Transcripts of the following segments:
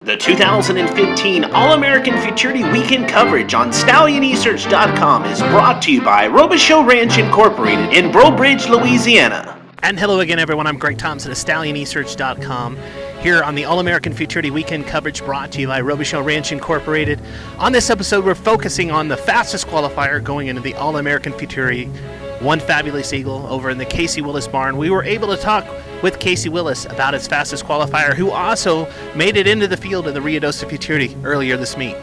The 2015 All American Futurity Weekend coverage on StallionResearch.com is brought to you by Robichaux Ranch Incorporated in Breaux Bridge, Louisiana. And hello again, everyone. I'm Greg Thompson of StallionResearch.com here on the All American Futurity Weekend coverage brought to you by Robichaux Ranch Incorporated. On this episode, we're focusing on the fastest qualifier going into the All American Futurity, one fabulous eagle over in the Kasey Willis barn. We were able to talk with Kasey Willis about his fastest qualifier, who also made it into the field of the Ruidoso Futurity earlier this meet.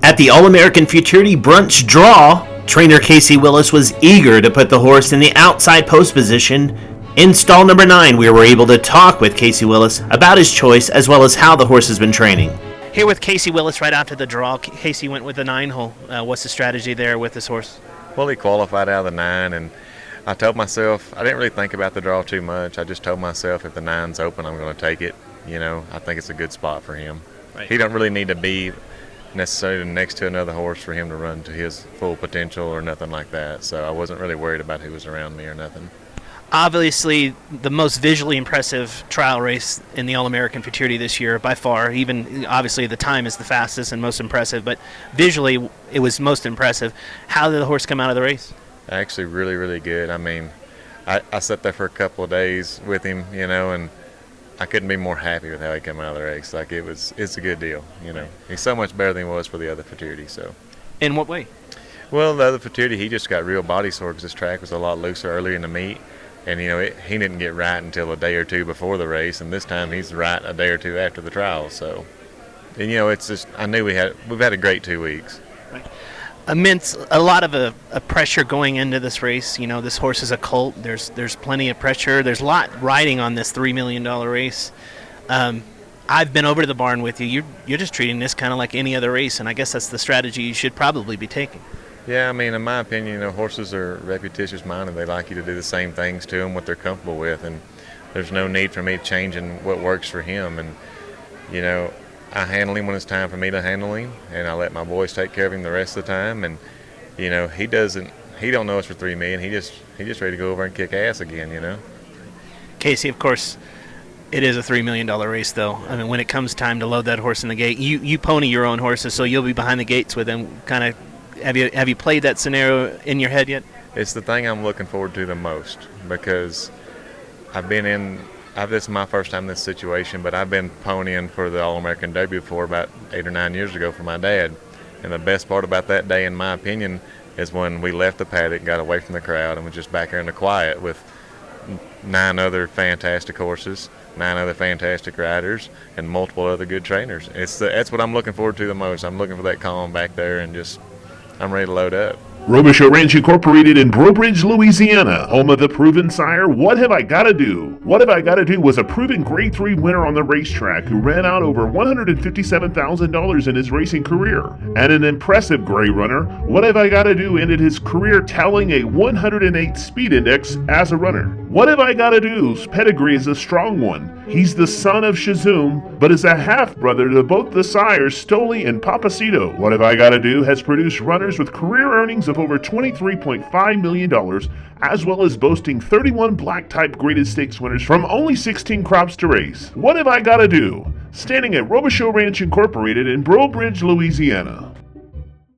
At the All American Futurity brunch draw, trainer Kasey Willis was eager to put the horse in the outside post position. In stall number 9, we were able to talk with Kasey Willis about his choice as well as how the horse has been training. Here with Kasey Willis right after the draw. Kasey went with the 9-hole. What's the strategy there with this horse? Well, he qualified out of the 9, and I told myself, I didn't really think about the draw too much. I just told myself if the 9's open, I'm going to take it. You know, I think it's a good spot for him. Right. He don't really need to be necessarily next to another horse for him to run to his full potential or nothing like that. So I wasn't really worried about who was around me or nothing. Obviously, the most visually impressive trial race in the All-American Futurity this year, by far. Even, obviously, the time is the fastest and most impressive, but visually, it was most impressive. How did the horse come out of the race? Actually, really, really good. I mean, I sat there for a couple of days with him, you know, and I couldn't be more happy with how he came out of the race. Like, it's a good deal, you know. He's so much better than he was for the other Futurity, so. In what way? Well, the other Futurity, he just got real body sore because his track was a lot looser earlier in the meet. And, you know, he didn't get right until a day or two before the race, and this time he's right a day or two after the trial. So, and, you know, it's just, I knew we've had a great 2 weeks. Right. A lot of a pressure going into this race. You know, this horse is a colt. There's plenty of pressure. There's a lot riding on this $3 million race. I've been over to the barn with you. You're just treating this kind of like any other race, and I guess that's the strategy you should probably be taking. Yeah, I mean, in my opinion, you know, horses are repetitious minded. They like you to do the same things to them, what they're comfortable with, and there's no need for me changing what works for him. And, you know, I handle him when it's time for me to handle him, and I let my boys take care of him the rest of the time. And, you know, he don't know it's for $3 million. He just ready to go over and kick ass again, you know. Kasey, of course, it is a $3 million race, though. I mean, when it comes time to load that horse in the gate, you pony your own horses, so you'll be behind the gates with them, kind of. Have you played that scenario in your head yet? It's the thing I'm looking forward to the most because this is my first time in this situation, but I've been ponying for the All-American debut for about 8 or 9 years ago for my dad. And the best part about that day, in my opinion, is when we left the paddock, got away from the crowd, and was just back here in the quiet with 9 other fantastic horses, 9 other fantastic riders, and multiple other good trainers. That's what I'm looking forward to the most. I'm looking for that calm back there and just I'm ready to load up. Robichaux Ranch Incorporated in Breaux Bridge, Louisiana, home of the proven sire What Have I Gotta Do? What Have I Gotta Do was a proven Grade 3 winner on the racetrack who ran out over $157,000 in his racing career. And an impressive gray runner, What Have I Gotta Do ended his career tallying a 108 speed index as a runner. What Have I Gotta Do's pedigree is a strong one. He's the son of Shazoom, but is a half-brother to both the sires Stoli and Papacito. What Have I Gotta Do has produced runners with career earnings of over $23.5 million, as well as boasting 31 black-type graded stakes winners from only 16 crops to race. What Have I Gotta Do? Standing at Robichaux Ranch Incorporated in Breaux Bridge, Louisiana.